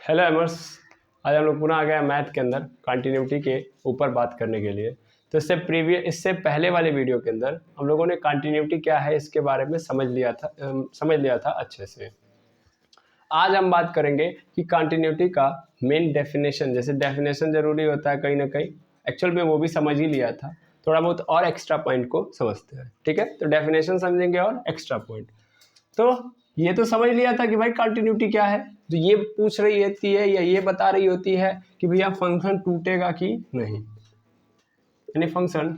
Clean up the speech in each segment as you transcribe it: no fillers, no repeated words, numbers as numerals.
Hello एमर्स, आज हम लोग पुनः आ गए मैथ के अंदर कंटिन्यूटी के ऊपर बात करने के लिए। तो इससे पहले वाले वीडियो के अंदर हम लोगों ने कंटिन्यूटी क्या है इसके बारे में समझ लिया था अच्छे से। आज हम बात करेंगे कि कंटिन्यूटी का मेन डेफिनेशन, जैसे डेफिनेशन जरूरी होता है कहीं ना कहीं, एक्चुअल में वो भी समझ ही लिया था, थोड़ा बहुत और एक्स्ट्रा पॉइंट को समझते हैं। ठीक है, तो डेफिनेशन समझेंगे और एक्स्ट्रा पॉइंट। तो ये तो समझ लिया था कि भाई कंटिन्यूटी क्या है, तो ये पूछ रही होती है या ये बता रही होती है कि भैया फंक्शन टूटेगा कि नहीं, यानी फंक्शन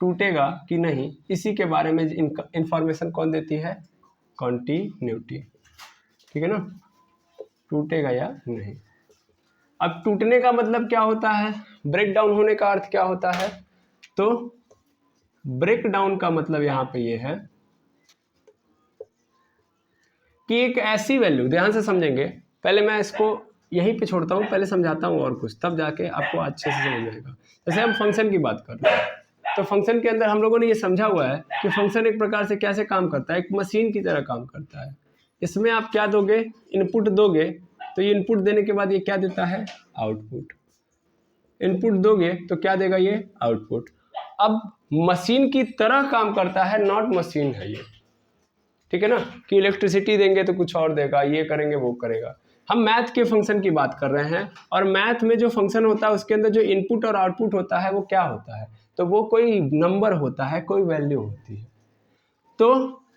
टूटेगा कि नहीं, इसी के बारे में इंफॉर्मेशन कौन देती है? कंटिन्यूटी। ठीक है ना, टूटेगा या नहीं। अब टूटने का मतलब क्या होता है, ब्रेक डाउन होने का अर्थ क्या होता है? तो ब्रेक डाउन का मतलब यहां पे ये है कि एक ऐसी वैल्यू, ध्यान से समझेंगे, पहले मैं इसको यहीं पे छोड़ता हूँ, पहले समझाता हूँ और कुछ, तब जाके आपको अच्छे से समझ आएगा। जैसे हम फंक्शन की बात कर रहे हैं, तो फंक्शन के अंदर हम लोगों ने ये समझा हुआ है कि फंक्शन एक प्रकार से कैसे काम करता है, एक मशीन की तरह काम करता है। इसमें आप क्या दोगे? इनपुट दोगे, तो ये इनपुट देने के बाद ये क्या देता है? आउटपुट। इनपुट दोगे तो क्या देगा? ये आउटपुट। अब मशीन की तरह काम करता है, नॉट मशीन है ये। ठीक है ना, कि इलेक्ट्रिसिटी देंगे तो कुछ और देगा, ये करेंगे वो करेगा। हम मैथ के फंक्शन की बात कर रहे हैं, और मैथ में जो फंक्शन होता है उसके अंदर जो इनपुट और आउटपुट होता है वो क्या होता है? तो वो कोई नंबर होता है, कोई वैल्यू होती है। तो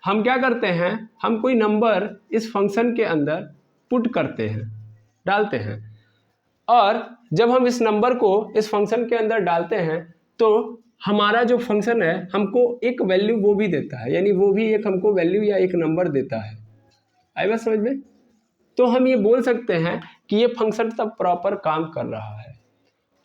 हम क्या करते हैं, हम कोई नंबर इस फंक्शन के अंदर पुट करते हैं, डालते हैं, और जब हम इस नंबर को इस फंक्शन के अंदर डालते हैं तो हमारा जो फंक्शन है हमको एक वैल्यू वो भी देता है, यानी वो भी एक हमको वैल्यू या एक नंबर देता है। आई बात समझ में? तो हम ये बोल सकते हैं कि ये फंक्शन तब प्रॉपर काम कर रहा है।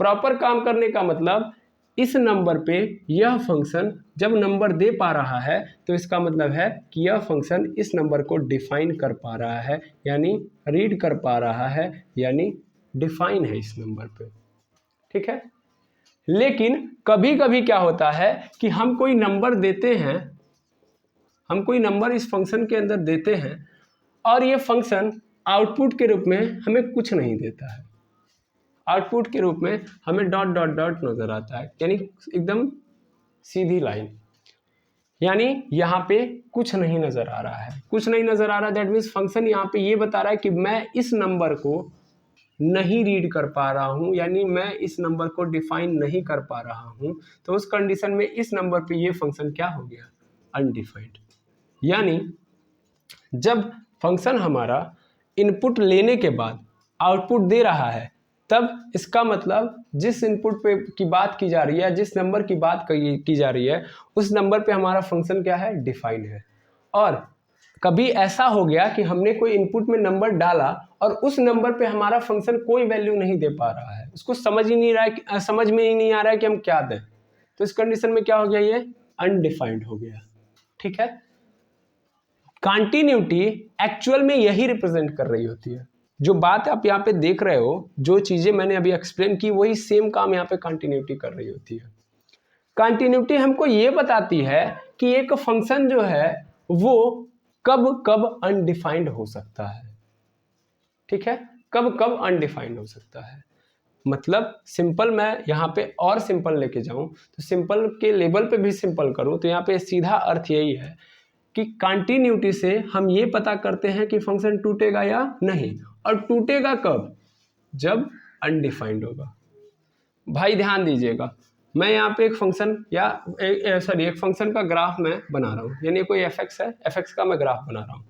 प्रॉपर काम करने का मतलब इस नंबर पे यह फंक्शन जब नंबर दे पा रहा है तो इसका मतलब है कि यह फंक्शन इस नंबर को डिफाइन कर पा रहा है, यानी रीड कर पा रहा है, यानी डिफाइन है इस नंबर पे। ठीक है, लेकिन कभी कभी क्या होता है कि हम कोई नंबर देते हैं, हम कोई नंबर इस फंक्शन के अंदर देते हैं और ये फंक्शन आउटपुट के रूप में हमें कुछ नहीं देता है। आउटपुट के रूप में हमें डॉट डॉट डॉट नजर आता है, यानी एकदम सीधी लाइन, यानी यहाँ पे कुछ नहीं नजर आ रहा है, कुछ नहीं नजर आ रहा। दैट मीन्स फंक्शन यहाँ पे ये बता रहा है कि मैं इस नंबर को नहीं रीड कर पा रहा हूँ, यानी मैं इस नंबर को डिफाइन नहीं कर पा रहा हूँ। तो उस कंडीशन में इस नंबर पे ये फंक्शन क्या हो गया? अनडिफाइंड। यानी जब फंक्शन हमारा इनपुट लेने के बाद आउटपुट दे रहा है, तब इसका मतलब जिस इनपुट पे की बात की जा रही है, जिस नंबर की बात की जा रही है, उस नंबर पे हमारा फंक्शन क्या है? डिफाइन है। और कभी ऐसा हो गया कि हमने कोई इनपुट में नंबर डाला और उस नंबर पे हमारा फंक्शन कोई वैल्यू नहीं दे पा रहा है, उसको समझ ही नहीं रहा है, समझ में ही नहीं आ रहा है कि हम क्या दें, तो इस कंडीशन में क्या हो गया? ये अनडिफाइंड हो गया। ठीक है, कंटिन्यूटी एक्चुअल में यही रिप्रेजेंट कर रही होती है। जो बात आप यहाँ पे देख रहे हो, जो चीजें मैंने अभी एक्सप्लेन की, वही सेम काम यहाँ पे कंटिन्यूटी कर रही होती है। कंटिन्यूटी हमको ये बताती है कि एक फंक्शन जो है वो कब कब अनडिफाइंड हो सकता है। ठीक है, कब कब अनडिफाइंड हो सकता है। मतलब सिंपल, मैं यहाँ पे और सिंपल लेके जाऊं तो सिंपल के लेवल पे भी सिंपल करूं तो यहाँ पे सीधा अर्थ यही है कि कंटिन्यूटी से हम ये पता करते हैं कि फंक्शन टूटेगा या नहीं, और टूटेगा कब? जब अनडिफाइंड होगा। भाई ध्यान दीजिएगा, मैं यहाँ पे एक फंक्शन या एक फंक्शन का ग्राफ मैं बना रहा हूँ, यानी कोई एफ एक्स है, एफ एक्स का मैं ग्राफ बना रहा हूँ।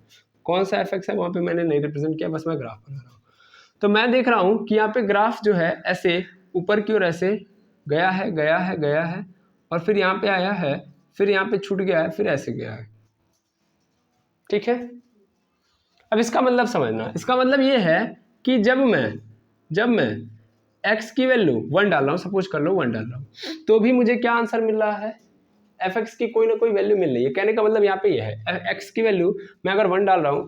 कौन सा एफ एक्स है वहाँ पे मैंने नहीं रिप्रेजेंट किया, बस मैं ग्राफ बना रहा हूँ। तो मैं देख रहा हूँ कि यहाँ पे ग्राफ जो है ऐसे ऊपर की ओर ऐसे गया है, गया है, गया है, और फिर यहाँ पे आया है, फिर यहाँ पे छूट गया है, फिर ऐसे गया है। ठीक है, अब इसका मतलब समझना, इसका मतलब ये है कि जब मैं x की वैल्यू 1 डाल रहा हूँ, सपोज कर लो 1 डाल रहा हूँ, तो भी मुझे क्या आंसर मिल रहा है? एफ एक्स की कोई ना कोई वैल्यू मिल रही है। कहने का मतलब यहाँ पे ये है, x की वैल्यू मैं अगर 1 डाल रहा हूँ,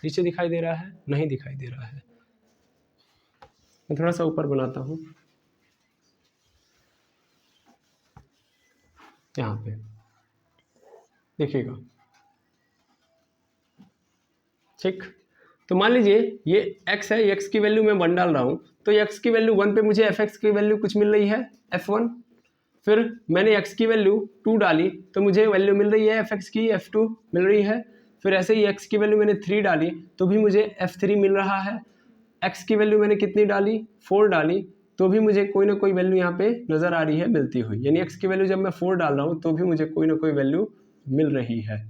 नीचे दिखाई दे रहा है? नहीं दिखाई दे रहा है। मैं थोड़ा सा ऊपर बनाता हूँ, यहाँ पे देखिएगा। ठीक, तो मान लीजिए ये x है, x की वैल्यू मैं 1 डाल रहा हूँ, तो x की वैल्यू 1 पे मुझे fx की वैल्यू कुछ मिल रही है f1। फिर मैंने x की वैल्यू 2 डाली तो मुझे वैल्यू मिल रही है fx की f2 मिल रही है। फिर ऐसे ही x की वैल्यू मैंने 3 डाली तो भी मुझे f3 मिल रहा है। x की वैल्यू मैंने कितनी डाली, 4 डाली, तो भी मुझे कोई ना कोई वैल्यू यहाँ पे नज़र आ रही है मिलती हुई। यानी x की वैल्यू जब मैं 4 डाल रहा हूँ तो भी मुझे कोई ना कोई वैल्यू मिल रही है,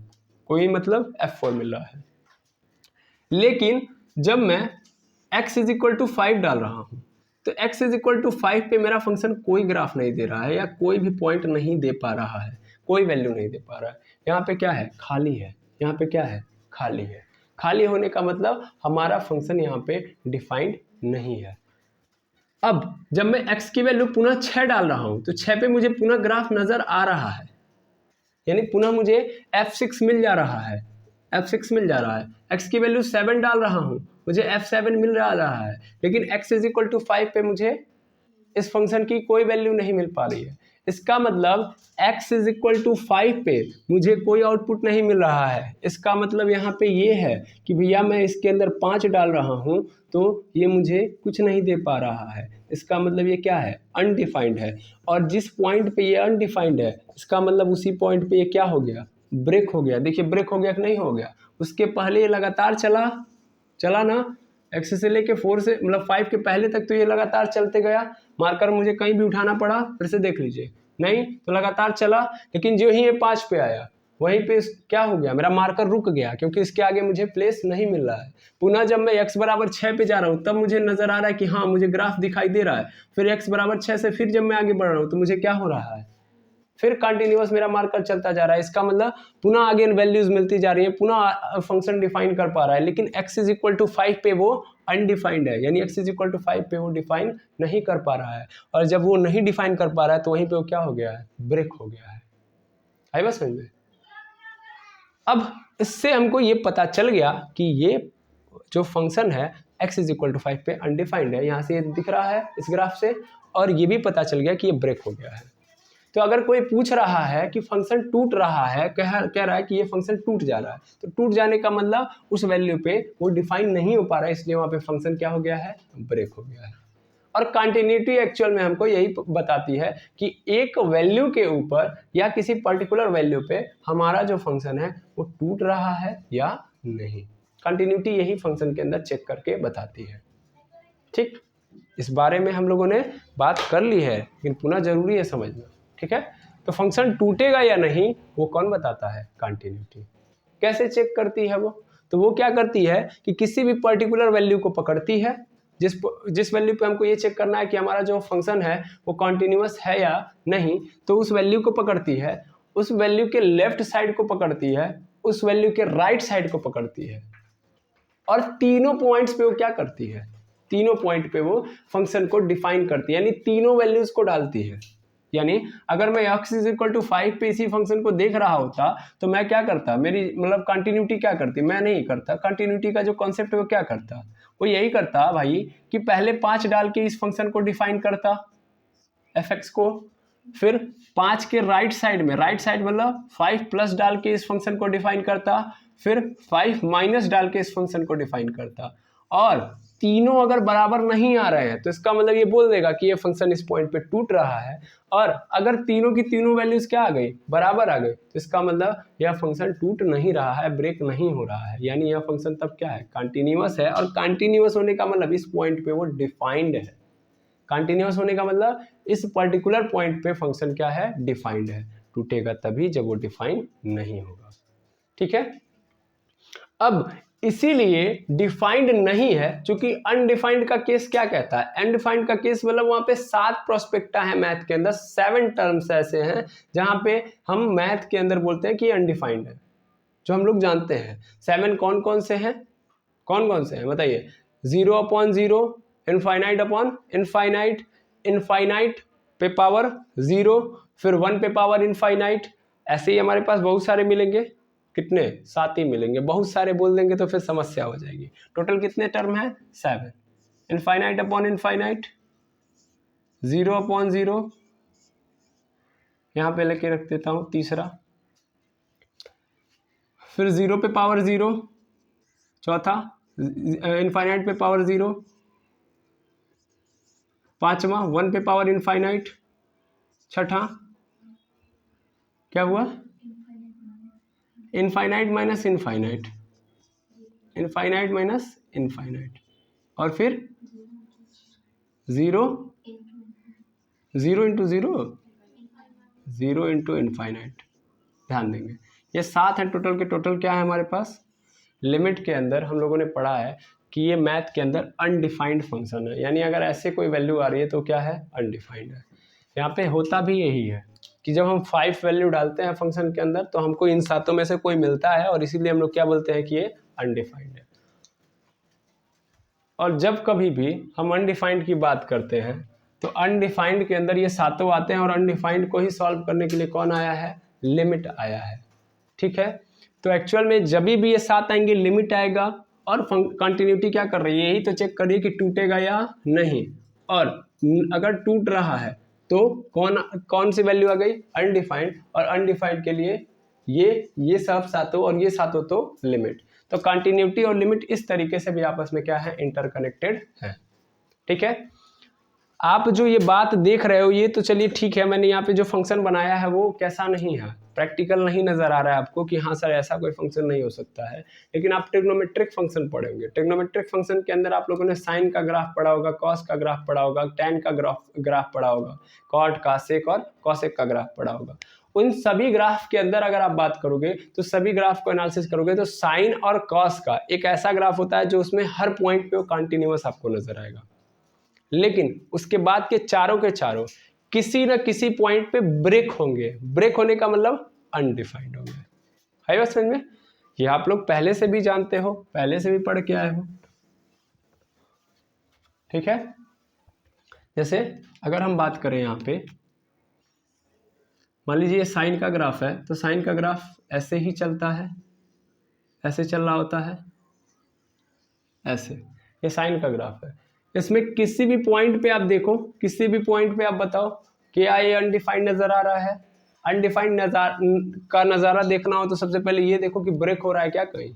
कोई मतलब f4 मिल रहा है। लेकिन जब मैं x इज इक्वल टू 5 डाल रहा हूँ तो x इज इक्वल टू 5 पे मेरा फंक्शन कोई ग्राफ नहीं दे रहा है या कोई भी पॉइंट नहीं दे पा रहा है, कोई वैल्यू नहीं दे पा रहा है। यहाँ पे क्या है, खाली है। यहाँ पे क्या है, खाली है। खाली होने का मतलब हमारा फंक्शन यहाँ पे डिफाइंड नहीं है। अब जब मैं x की वैल्यू पुनः 6 डाल रहा हूँ तो 6 पे मुझे पुनः ग्राफ नजर आ रहा है, यानी पुनः मुझे f6 मिल जा रहा है, f6 मिल जा रहा है। x की वैल्यू 7 डाल रहा हूँ, मुझे f7 मिल रहा है। लेकिन x इज इक्वल टू 5 पे मुझे इस फंक्शन की कोई वैल्यू नहीं मिल पा रही है। इसका मतलब x इज इक्वल टू 5 पे मुझे कोई आउटपुट नहीं मिल रहा है। इसका मतलब यहाँ पे ये है कि भैया मैं इसके अंदर 5 डाल रहा हूँ तो ये मुझे कुछ नहीं दे पा रहा है। इसका मतलब ये क्या है, अनडिफाइंड है। और जिस पॉइंट पे ये अनडिफाइंड है इसका मतलब उसी पॉइंट पे ये क्या हो गया, ब्रेक हो गया। देखिए ब्रेक हो गया कि नहीं हो गया। उसके पहले ये लगातार चला ना, x से लेके 4 से मतलब 5 के पहले तक तो ये लगातार चलते गया। मार्कर मुझे कहीं भी उठाना पड़ा, फिर से देख लीजिए, नहीं तो लगातार चला। लेकिन जो ही ये 5 पे आया वहीं पे क्या हो गया, मेरा मार्कर रुक गया क्योंकि इसके आगे मुझे प्लेस नहीं मिल रहा है। पुनः जब मैं x बराबर 6 पे जा रहा हूँ तब मुझे नजर आ रहा है कि हाँ मुझे ग्राफ दिखाई दे रहा है। फिर x बराबर 6 से फिर जब मैं आगे बढ़ रहा हूँ तो मुझे क्या हो रहा है, फिर कंटिन्यूअस मेरा मार्कर चलता जा रहा है। इसका मतलब पुनः आगे वैल्यूज मिलती जा रही है, पुनः फंक्शन डिफाइन कर पा रहा है। लेकिन x इज इक्वल टू 5 पे वो अनडिफाइंड है, यानी x इज इक्वल टू 5 पे वो डिफाइन नहीं कर पा रहा है। और जब वो नहीं डिफाइन कर पा रहा है तो वहीं पे वो क्या हो गया है, ब्रेक हो गया है। आई बात समझ में। अब इससे हमको ये पता चल गया कि ये जो फंक्शन है x इज इक्वल टू 5 पे अनडिफाइंड है, यहाँ से ये दिख रहा है इस ग्राफ से। और ये भी पता चल गया कि ये ब्रेक हो गया है। तो अगर कोई पूछ रहा है कि फंक्शन टूट रहा है, कह रहा है कि ये फंक्शन टूट जा रहा है, तो टूट जाने का मतलब उस वैल्यू पे वो डिफाइन नहीं हो पा रहा है, इसलिए वहाँ पे फंक्शन क्या हो गया है, ब्रेक हो गया है। और कंटिन्यूटी एक्चुअल में हमको यही बताती है कि एक वैल्यू के ऊपर या किसी पर्टिकुलर वैल्यू पे हमारा जो फंक्शन है वो टूट रहा है या नहीं। कंटिन्यूटी यही फंक्शन के अंदर चेक करके बताती है। ठीक, इस बारे में हम लोगों ने बात कर ली है लेकिन पुनः जरूरी है समझना। ठीक है, तो फंक्शन टूटेगा या नहीं वो कौन बताता है, कंटिन्यूटी। कैसे चेक करती है वो, तो वो क्या करती है कि किसी भी पर्टिकुलर वैल्यू को पकड़ती है, जिस वैल्यू पे हमको ये चेक करना है कि हमारा जो फंक्शन है वो कॉन्टिन्यूअस है या नहीं, तो उस वैल्यू को पकड़ती है, उस वैल्यू के लेफ्ट साइड को पकड़ती है, उस वैल्यू के राइट साइड को पकड़ती है। और तीनों पॉइंट्स पे वो क्या करती है, तीनों पॉइंट पे वो फंक्शन को डिफाइन करती है, यानी तीनों वैल्यूज को डालती है। यानी अगर मैं x इज इक्वल टू 5 पे इसी फंक्शन को देख रहा होता तो मैं क्या करता, मेरी मतलब कंटिन्यूटी क्या करती, मैं नहीं करता। कंटिन्यूटी का जो कॉन्सेप्ट है वो क्या करता, वो यही करता भाई कि पहले 5 डाल के इस फंक्शन को डिफाइन करता fx को, फिर 5 के राइट साइड में, राइट साइड मतलब 5 प्लस डाल के इस फंक्शन को डिफाइन करता, फिर 5 माइनस डाल के इस फंक्शन को डिफाइन करता। और तीनों अगर बराबर नहीं आ रहे हैं तो इसका मतलब ये बोल देगा कि ये फंक्शन इस पॉइंट पे टूट रहा है। और अगर तीनों की तीनों वैल्यूज क्या आ गई, बराबर आ गई, तो इसका मतलब यह फंक्शन टूट नहीं रहा है, ब्रेक नहीं हो रहा है, यानी यह फंक्शन तब क्या है, कंटिन्यूअस है। और कंटिन्यूअस होने का मतलब इस पॉइंट पे वो डिफाइंड है। कंटिन्यूअस होने का मतलब इस पर्टिकुलर पॉइंट पे फंक्शन क्या है, डिफाइंड है। टूटेगा तभी जब वो डिफाइन नहीं होगा। ठीक है, अब इसीलिए डिफाइंड नहीं है, क्योंकि अनडिफाइंड का केस क्या कहता है, अनडिफाइंड का केस मतलब वहां पे 7 प्रोस्पेक्टा है मैथ के अंदर, 7 टर्म्स ऐसे हैं जहां पे हम मैथ के अंदर बोलते हैं कि अनडिफाइंड है, जो हम लोग जानते हैं। 7 कौन कौन से हैं, कौन कौन से हैं बताइए, 0/0, इनफाइनाइट अपॉन इनफाइनाइट, इनफाइनाइट पे पावर 0, फिर 1 पे पावर इनफाइनाइट। ऐसे ही हमारे पास बहुत सारे मिलेंगे, कितने, 7 ही मिलेंगे। बहुत सारे बोल देंगे तो फिर समस्या हो जाएगी। टोटल कितने टर्म है, 7। इनफाइनाइट अपॉन इनफाइनाइट, 0/0, यहां पे लेके रख देता हूं तीसरा, फिर 0 पे पावर 0 चौथा, इनफाइनाइट पे पावर 0, पांचवा 1 पे पावर इनफाइनाइट, छठा क्या हुआ, infinite minus infinite, infinite minus infinite, और फिर 0, 0 इंटू 0, 0 इंटू इनफाइनाइट। ध्यान देंगे ये 7 है टोटल के टोटल। क्या है हमारे पास, लिमिट के अंदर हम लोगों ने पढ़ा है कि ये मैथ के अंदर अनडिफाइंड फंक्शन है, यानी अगर ऐसे कोई वैल्यू आ रही है तो क्या है, अनडिफाइंड है। यहाँ पे होता भी यही है कि जब हम 5 वैल्यू डालते हैं फंक्शन के अंदर तो हमको इन सातों में से कोई मिलता है, और इसीलिए हम लोग क्या बोलते हैं कि ये अनडिफाइंड है। और जब कभी भी हम अनडिफाइंड की बात करते हैं तो अनडिफाइंड के अंदर ये सातों आते हैं, और अनडिफाइंड को ही सॉल्व करने के लिए कौन आया है, लिमिट आया है। ठीक है, तो एक्चुअल में जब भी ये 7 आएंगे लिमिट आएगा, और कंटिन्यूटी क्या कर रही है, यही तो चेक कर रही है कि टूटेगा या नहीं। और अगर टूट रहा है तो कौन सी वैल्यू आ गई, अनडिफाइंड, और अनडिफाइंड के लिए ये सब सातों और ये सातों तो लिमिट। तो कंटिन्यूटी और लिमिट इस तरीके से भी आपस में क्या है, इंटरकनेक्टेड है। ठीक है, आप जो ये बात देख रहे हो ये तो चलिए ठीक है, मैंने यहाँ पे जो फंक्शन बनाया है वो कैसा नहीं है, प्रैक्टिकल नहीं नजर आ रहा है आपको कि हाँ सर ऐसा कोई फंक्शन नहीं हो सकता है। लेकिन आप ट्रिग्नोमेट्रिक फंक्शन पढ़े होंगे, ट्रिग्नोमेट्रिक फंक्शन के अंदर आप लोगों ने साइन का ग्राफ पढ़ा होगा, कॉस का ग्राफ पढ़ा होगा, टैन का ग्राफ पढ़ा होगा, कॉट का, सेक और कॉसेक का ग्राफ पढ़ा होगा। उन सभी ग्राफ के अंदर अगर आप बात करोगे तो सभी ग्राफ को एनालिसिस करोगे तो साइन और कॉस का एक ऐसा ग्राफ होता है जो उसमें हर पॉइंट पे वो कंटिन्यूअस आपको नजर आएगा, लेकिन उसके बाद के चारों किसी न किसी पॉइंट पे ब्रेक होंगे। ब्रेक होने का मतलब अनडिफाइंड होंगे। है बात समझ में, ये आप लोग पहले से भी जानते हो, पहले से भी पढ़ के आए हो। ठीक है, जैसे अगर हम बात करें यहाँ पे, मान लीजिए साइन का ग्राफ है, तो साइन का ग्राफ ऐसे ही चलता है, ऐसे चल रहा होता है, ऐसे, ये साइन का ग्राफ है। इसमें किसी भी पॉइंट पे आप देखो, किसी भी पॉइंट पे आप बताओ क्या ये अनडिफाइंड नजर आ रहा है। अनडिफाइंड का नज़ारा देखना हो तो सबसे पहले ये देखो कि ब्रेक हो रहा है क्या, कहीं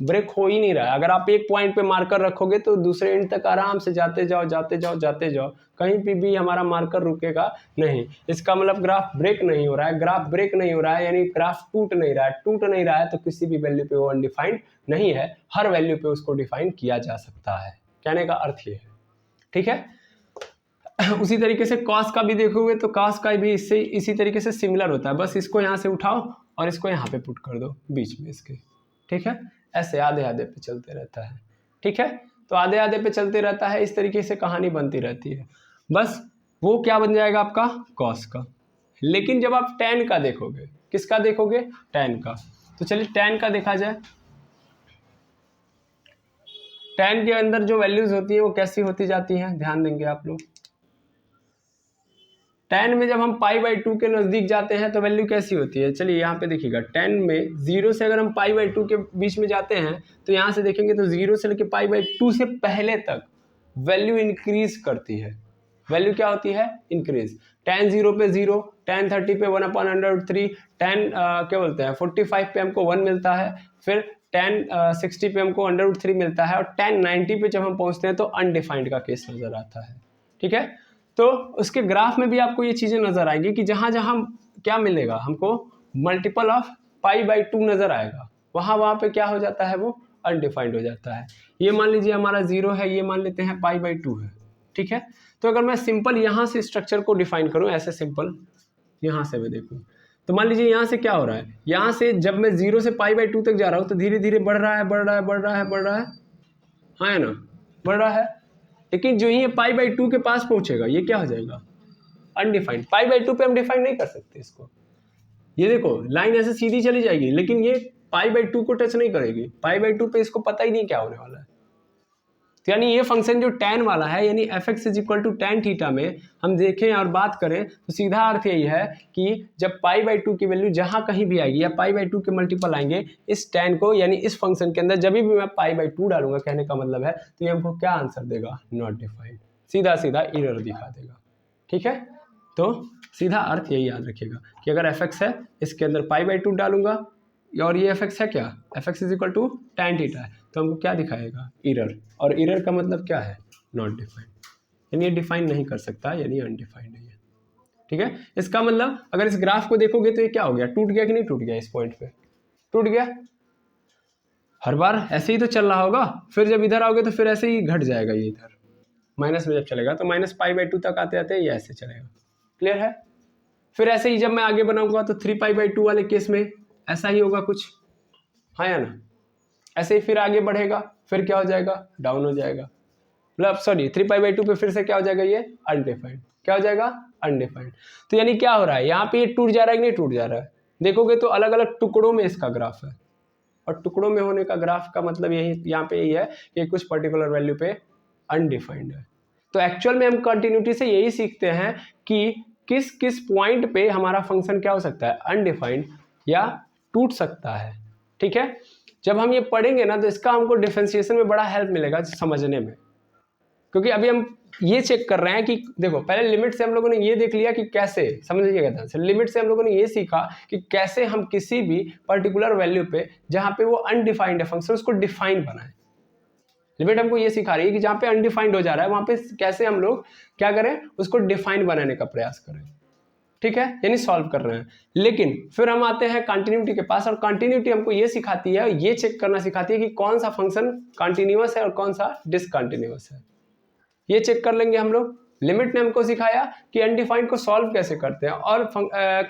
ब्रेक हो ही नहीं रहा है। अगर आप एक पॉइंट पे मार्कर रखोगे तो दूसरे एंड तक आराम से जाते जाओ जाते जाओ जाते जाओ, कहीं पे भी हमारा मार्कर रुकेगा नहीं। इसका मतलब ग्राफ ब्रेक नहीं हो रहा है। ग्राफ ब्रेक नहीं हो रहा है यानी ग्राफ टूट नहीं रहा है। टूट नहीं रहा है तो किसी भी वैल्यू पे वो अनडिफाइंड नहीं है, हर वैल्यू पे उसको डिफाइन किया जा सकता है। कहने का अर्थ ये है। ठीक है, उसी तरीके से कॉस का भी देखोगे तो कॉस का भी इससे इसी तरीके से सिमिलर होता है। बस इसको यहाँ से उठाओ और इसको यहाँ पे पुट कर दो बीच में इसके। ठीक है, ऐसे आधे आधे पे चलते रहता है। ठीक है, तो आधे आधे पे चलते रहता है, इस तरीके से कहानी बनती रहती है। बस वो क्या बन जाएगा आपका, कॉस का। लेकिन जब आप टैन का देखोगे, किसका देखोगे, टैन का, तो चलिए टैन का देखा जाए। टैन के अंदर जो वैल्यूज होती है वो कैसी होती जाती हैं, ध्यान देंगे आप लोग। टैन में जब हम π/2 के नज़दीक जाते हैं तो वैल्यू कैसी होती है, चलिए यहाँ पे देखिएगा। टैन में 0 से अगर हम π/2 के बीच में जाते हैं तो यहाँ से देखेंगे तो 0 से लेकर π/2 से पहले तक वैल्यू इंक्रीज करती है। वैल्यू क्या होती है, इंक्रीज। टैन 0 पे 0, टैन 30 पे 1/√3, टैन क्या बोलते हैं 45 पे हमको 1 मिलता है, फिर टैन 60 पे हमको √3 मिलता है, और टैन 90 पे जब हम पहुँचते हैं तो अनडिफाइंड का केस नज़र आता है। ठीक है, तो उसके ग्राफ में भी आपको ये चीज़ें नज़र आएंगी कि जहाँ जहाँ क्या मिलेगा हमको, मल्टीपल ऑफ π/2 नज़र आएगा, वहाँ पे क्या हो जाता है, वो अनडिफाइंड हो जाता है। ये मान लीजिए हमारा 0 है, ये मान लेते हैं π/2 है। ठीक है, तो अगर मैं सिंपल यहाँ से स्ट्रक्चर को डिफाइन करूँ, ऐसे सिंपल यहाँ से मैं देखूँ तो मान लीजिए यहाँ से क्या हो रहा है, यहाँ से जब मैं 0 से π/2 तक जा रहा हूँ तो धीरे धीरे बढ़ रहा है बढ़ रहा है बढ़ रहा है बढ़ रहा है, हाँ है ना, बढ़ रहा है। लेकिन जो ये π/2 के पास पहुंचेगा ये क्या हो जाएगा, अनडिफाइंड। π/2 पे हम डिफाइन नहीं कर सकते इसको। ये देखो लाइन ऐसे सीधी चली जाएगी लेकिन ये π/2 को टच नहीं करेगी। π/2 पे इसको पता ही नहीं क्या होने वाला है। तो यानी ये फंक्शन जो tan वाला है, यानी fx = tan थीटा में हम देखें और बात करें तो सीधा अर्थ यही है कि जब π/2 की वैल्यू जहाँ कहीं भी आएगी या π/2 के मल्टीपल आएंगे, इस tan को यानी इस फंक्शन के अंदर जब भी मैं π/2 डालूंगा, कहने का मतलब है तो ये हमको क्या आंसर देगा, नॉट डिफाइंड, सीधा सीधा एरर दिखा देगा। ठीक है, तो सीधा अर्थ यही याद रखिएगा कि अगर fx है इसके अंदर π/2 डालूंगा और ये एफ एक्स है क्या, F X is equal to tan theta है, तो हमको क्या दिखाएगा, एरर। और एरर का मतलब क्या है, नॉट डिफाइंड, यानी ये डिफाइन नहीं कर सकता, यानी अनडिफाइंड है। ठीक है, इसका मतलब अगर इस ग्राफ को देखोगे तो ये क्या हो गया, टूट गया कि नहीं टूट गया, इस पॉइंट पे टूट गया। हर बार ऐसे ही तो चल रहा होगा, फिर जब इधर आओगे तो फिर ऐसे ही घट जाएगा, ये इधर माइनस में जब चलेगा तो -π/2 तक आते आते ये ऐसे चलेगा। क्लियर है। फिर ऐसे ही जब मैं आगे बनाऊंगा तो 3π/2 वाले केस में ऐसा ही होगा कुछ, हाँ या ना। ऐसे ही फिर आगे बढ़ेगा, फिर क्या हो जाएगा, डाउन हो जाएगा, मतलब सॉरी 3π/2 पे फिर से क्या हो जाएगा, ये अनडिफाइंड, क्या हो जाएगा, अनडिफाइंड। तो यानी क्या हो रहा है, यहाँ पे ये टूट जा रहा है कि नहीं टूट जा रहा है, देखोगे तो अलग अलग टुकड़ों में इसका ग्राफ है, और टुकड़ों में होने का ग्राफ का मतलब यही यहाँ पे यही है कि कुछ पर्टिकुलर वैल्यू पे अनडिफाइंड है। तो एक्चुअल में हम कंटिन्यूटी से यही सीखते हैं कि किस किस पॉइंट पे हमारा फंक्शन क्या हो सकता है, अनडिफाइंड या टूट सकता है। ठीक है, जब हम ये पढ़ेंगे ना तो इसका हमको डिफरेंशिएशन में बड़ा हेल्प मिलेगा समझने में, क्योंकि अभी हम ये चेक कर रहे हैं कि देखो पहले लिमिट से हम लोगों ने ये देख लिया कि कैसे, समझिएगा ध्यान से, लिमिट से हम लोगों ने ये सीखा कि कैसे हम किसी भी पर्टिकुलर वैल्यू पे जहां पे वो अनडिफाइंड है फंक्शन उसको डिफाइन बनाएं। लिमिट हमको ये सिखा रही है कि जहां पे अनडिफाइंड हो जा रहा है वहां पे कैसे हम लोग क्या करें, उसको डिफाइन बनाने का प्रयास करें। ठीक है, यानी सॉल्व कर रहे हैं। लेकिन फिर हम आते हैं कंटिन्यूटी के पास, और कंटिन्यूटी हमको ये सिखाती है, ये चेक करना सिखाती है कि कौन सा फंक्शन कंटिन्यूअस है और कौन सा डिसकंटिन्यूअस है। ये चेक कर लेंगे हम लोग। लिमिट ने हमको सिखाया कि अनडिफाइंड को सॉल्व कैसे करते हैं, और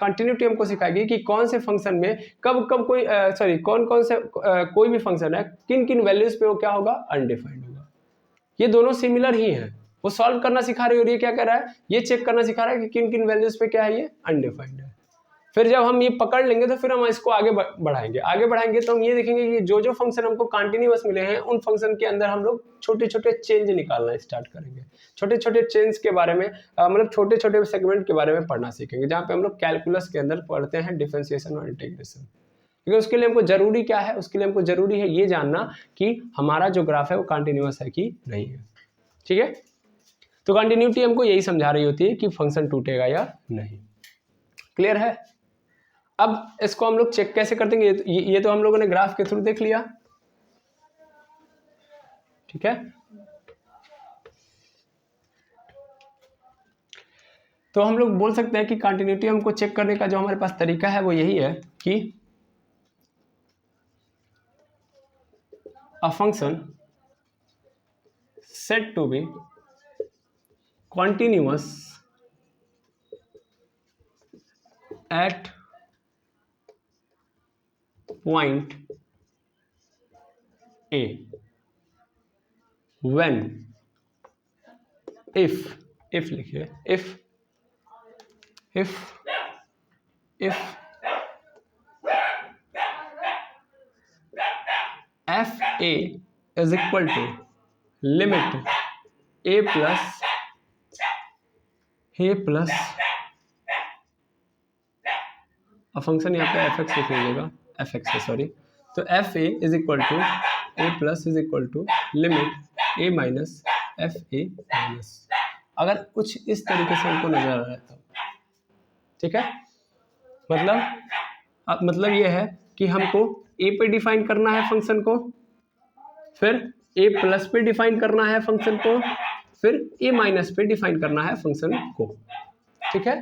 कंटिन्यूटी हमको सिखाएगी कि कौन से फंक्शन में कब कब कोई कौन कौन से कोई भी फंक्शन है किन किन वैल्यूज पे वो क्या होगा, अनडिफाइंड होगा। ये दोनों सिमिलर ही हैं, वो सॉल्व करना सिखा रही है और ये क्या कर रहा है, ये चेक करना सिखा रहा है कि किन किन वैल्यूज पे क्या है, ये अनडिफाइंड है। फिर जब हम ये पकड़ लेंगे तो फिर हम इसको आगे बढ़ाएंगे तो हम ये देखेंगे कि जो जो फंक्शन हमको कंटिन्यूअस मिले हैं उन फंक्शन के अंदर हम लोग छोटे छोटे चेंज निकालना स्टार्ट करेंगे। छोटे छोटे चेंज के बारे में मतलब छोटे छोटे सेगमेंट के बारे में पढ़ना सीखेंगे, जहाँ पे हम लोग कैलकुलस के अंदर पढ़ते हैं डिफरेंशिएशन और इंटीग्रेशन। क्योंकि उसके लिए हमको जरूरी क्या है, उसके लिए हमको जरूरी है ये जानना कि हमारा जो ग्राफ है वो कंटिन्यूअस है कि नहीं है। ठीक है, तो कंटिन्यूटी हमको यही समझा रही होती है कि फंक्शन टूटेगा या नहीं। क्लियर है। अब इसको हम लोग चेक कैसे कर देंगे, ये तो हम लोगों ने ग्राफ के थ्रू देख लिया। ठीक है, तो हम लोग बोल सकते हैं कि कंटिन्यूटी हमको चेक करने का जो हमारे पास तरीका है वो यही है कि a function said to be continuous at point A when if लिखिए if f a is equal to limit a plus function यहाँ पे एफ एक्स लिख लीजिएगा, एफ एक्स है सॉरी, तो f a is equal to a plus is equal to limit a minus f a minus, अगर कुछ इस तरीके से हमको नजर आ रहा है तो ठीक है, मतलब ये है कि हमको ए पे डिफाइन करना है फंक्शन को, फिर ए प्लस पे डिफाइन करना है फंक्शन को, फिर ए माइनस पे डिफाइन करना है फंक्शन को। ठीक है,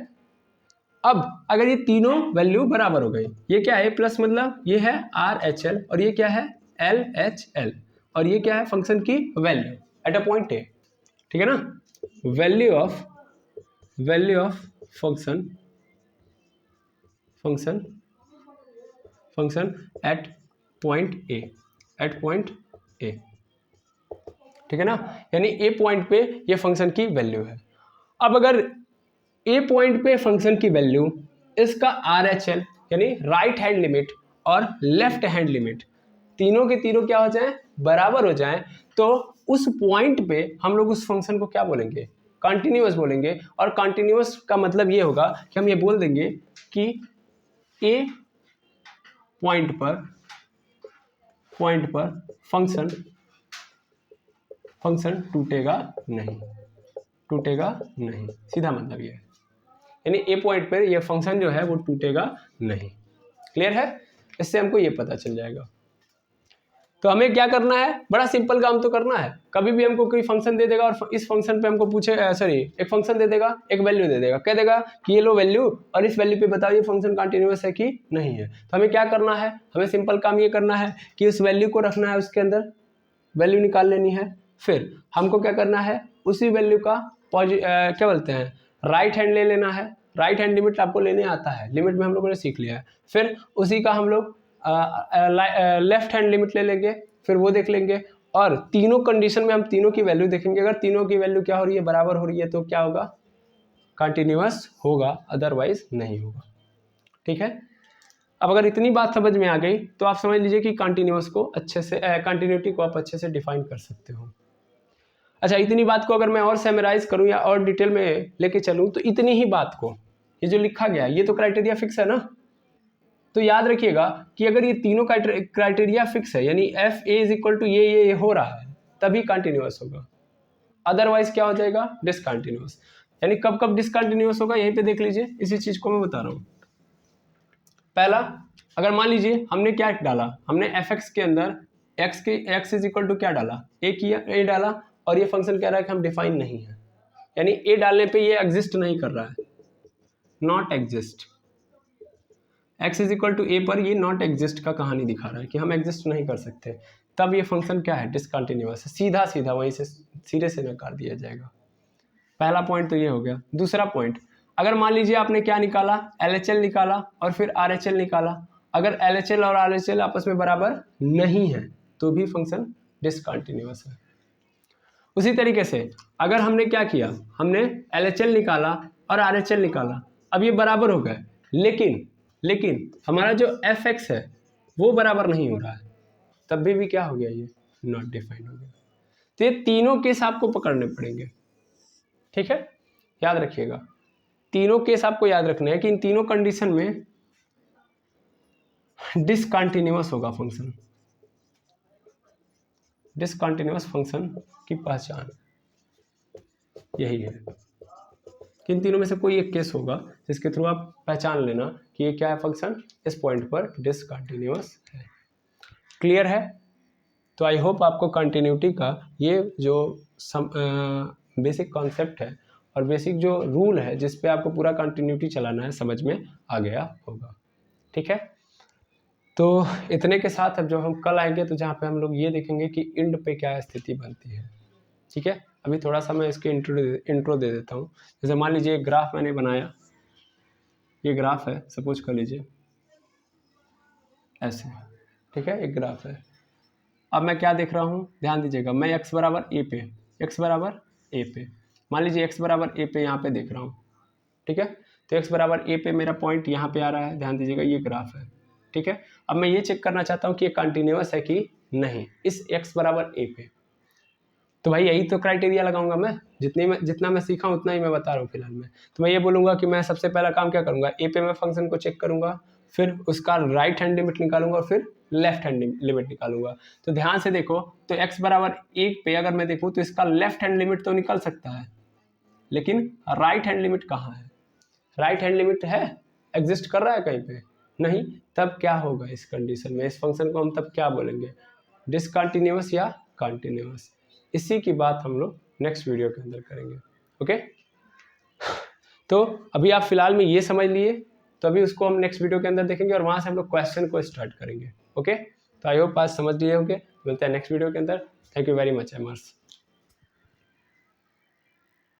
अब अगर ये तीनों वैल्यू बराबर हो गई, ये क्या है प्लस मतलब ये है आर एच एल और ये क्या है एल एच एल, और ये क्या है फंक्शन की value at a point A. ठीक है ना, value of function at point A, ठीक है ना, यानी ए पॉइंट पे ये फंक्शन की वैल्यू है। अब अगर ए पॉइंट पे फंक्शन की वैल्यू इसका आर एच एल यानी राइट हैंड लिमिट और लेफ्ट हैंड लिमिट तीनों के तीनों क्या हो जाए, बराबर हो जाए, तो उस पॉइंट पे हम लोग उस फंक्शन को क्या बोलेंगे, कंटिन्यूअस बोलेंगे। और कंटिन्यूअस का मतलब ये होगा कि हम ये बोल देंगे कि ए पॉइंट पर फंक्शन टूटेगा नहीं, सीधा मतलब ये है, यानी ए पॉइंट पर ये फंक्शन जो है वो टूटेगा नहीं। क्लियर है। इससे हमको ये पता चल जाएगा। तो हमें क्या करना है, बड़ा सिंपल काम तो करना है। कभी भी हमको कोई फंक्शन दे देगा और इस फंक्शन पे हमको पूछे एक फंक्शन दे देगा, एक वैल्यू दे देगा, कह देगा कि ये लो वैल्यू और इस वैल्यू पे बताओ ये फंक्शन कंटिन्यूअस है कि नहीं है। तो हमें क्या करना है, हमें सिंपल काम ये करना है कि उस वैल्यू को रखना है, उसके अंदर वैल्यू निकाल लेनी है। फिर हमको क्या करना है, उसी वैल्यू का क्या बोलते हैं, राइट हैंड ले लेना है। राइट हैंड लिमिट आपको लेने आता है, लिमिट में हम लोगों ने सीख लिया है। फिर उसी का हम लोग लेफ्ट हैंड लिमिट ले लेंगे, फिर वो देख लेंगे। और तीनों कंडीशन में हम तीनों की वैल्यू देखेंगे। अगर तीनों की वैल्यू क्या हो रही है, बराबर हो रही है, तो क्या होगा, कंटिन्यूअस होगा, अदरवाइज नहीं होगा। ठीक है। अब अगर इतनी बात समझ में आ गई तो आप समझ लीजिए कि कंटिन्यूअस को अच्छे से कंटिन्यूटी को आप अच्छे से डिफाइन कर सकते हो। अच्छा, इतनी बात को अगर मैं और समराइज करूं या और डिटेल में लेके चलूं तो इतनी ही बात को, ये जो लिखा गया ये तो क्राइटेरिया फिक्स है ना। तो याद रखिएगा कि अगर ये तीनों क्राइटेरिया फिक्स है, यानी f a is equal to ये हो रहा है, तभी कंटिन्यूअस होगा, अदरवाइज क्या हो जाएगा, डिसकंटिन्यूअस। यानी कब कब डिसकंटिन्यूअस होगा, यहीं पे देख लीजिए, इसी चीज को मैं बता रहा हूँ। पहला, अगर मान लीजिए हमने क्या डाला, हमने एफ एक्स के अंदर एक्स इज इक्वल टू क्या डाला, ए डाला, और ये फंक्शन कह रहा है कि हम डिफाइन नहीं है, यानी ए डालने पे ये एग्जिस्ट नहीं कर रहा है, not exist. X is equal to A पर ये नॉट एग्जिस्ट का कहानी दिखा रहा है कि हम एग्जिस्ट नहीं कर सकते, तब ये फंक्शन क्या है, डिसकंटिन्यूअस है, सीधा सीधा वहीं से सिरे से नकार दिया जाएगा। पहला पॉइंट तो ये हो गया। दूसरा पॉइंट, अगर मान लीजिए आपने क्या निकाला, LHL निकाला और फिर RHL निकाला, अगर LHL और RHL आपस में बराबर नहीं है तो भी फंक्शन डिसकंटिन्यूअस है। उसी तरीके से अगर हमने क्या किया, हमने LHL निकाला और RHL निकाला, अब ये बराबर हो गए, लेकिन हमारा जो fx है वो बराबर नहीं हो रहा है, तब भी क्या हो गया, ये नॉट डिफाइंड हो गया। तो ये तीनों केस आपको पकड़ने पड़ेंगे। ठीक है, याद रखिएगा, तीनों केस आपको याद रखना है कि इन तीनों कंडीशन में डिसकंटिन्यूअस होगा फंक्शन। डिसकंटिन्यूअस फंक्शन की पहचान यही है कि इन तीनों में से कोई एक केस होगा जिसके थ्रू आप पहचान लेना कि ये क्या है, फंक्शन इस पॉइंट पर डिसकंटिन्यूअस है। क्लियर है। तो आई होप आपको कंटिन्यूटी का ये जो बेसिक कॉन्सेप्ट है और बेसिक जो रूल है जिस पे आपको पूरा कंटिन्यूटी चलाना है, समझ में आ गया होगा। ठीक है, तो इतने के साथ अब जब हम कल आएंगे तो जहाँ पे हम लोग ये देखेंगे कि इंड पे क्या स्थिति बनती है। ठीक है, अभी थोड़ा सा मैं इसके इंट्रो दे देता हूँ। जैसे मान लीजिए एक ग्राफ मैंने बनाया, ये ग्राफ है, सपोज कर लीजिए ऐसे, ठीक है, एक ग्राफ है। अब मैं क्या देख रहा हूँ, ध्यान दीजिएगा, मैं x बराबर ए पे मान लीजिए x बराबर ए पे यहाँ पे देख रहा हूँ। ठीक है, तो x बराबर ए पे मेरा पॉइंट यहाँ पे आ रहा है, ध्यान दीजिएगा, ये ग्राफ है। ठीक है, अब मैं ये चेक करना चाहता हूँ कि ये कंटिन्यूअस है कि नहीं इस x बराबर ए पे। तो भाई यही तो क्राइटेरिया लगाऊंगा मैं, जितना मैं सीखा उतना ही मैं बता रहा हूँ फिलहाल में। तो मैं ये बोलूँगा कि मैं सबसे पहला काम क्या करूँगा, ए पे मैं फंक्शन को चेक करूँगा, फिर उसका राइट हैंड लिमिट निकालूंगा और फिर लेफ्ट हैंड लिमिट निकालूंगा। तो ध्यान से देखो, तो x बराबर 1 पे अगर मैं देखूँ तो इसका लेफ्ट हैंड लिमिट तो निकल सकता है, लेकिन राइट हैंड लिमिट कहाँ है, राइट हैंड लिमिट है, एग्जिस्ट कर रहा है कहीं पे नहीं। तब क्या होगा इस कंडीशन में, इस फंक्शन को हम तब क्या बोलेंगे, डिसकंटिन्यूअस या कंटिन्यूअस। इसी की बात हम लोग नेक्स्ट वीडियो के अंदर करेंगे। ओके, तो अभी आप फिलहाल में ये समझ लिए, तो अभी उसको हम नेक्स्ट वीडियो के अंदर देखेंगे और वहाँ से हम लोग क्वेश्चन को स्टार्ट करेंगे। ओके, तो आई होप आज समझ लिए होंगे। मिलते हैं नेक्स्ट वीडियो के अंदर। Thank you very much एमर्स।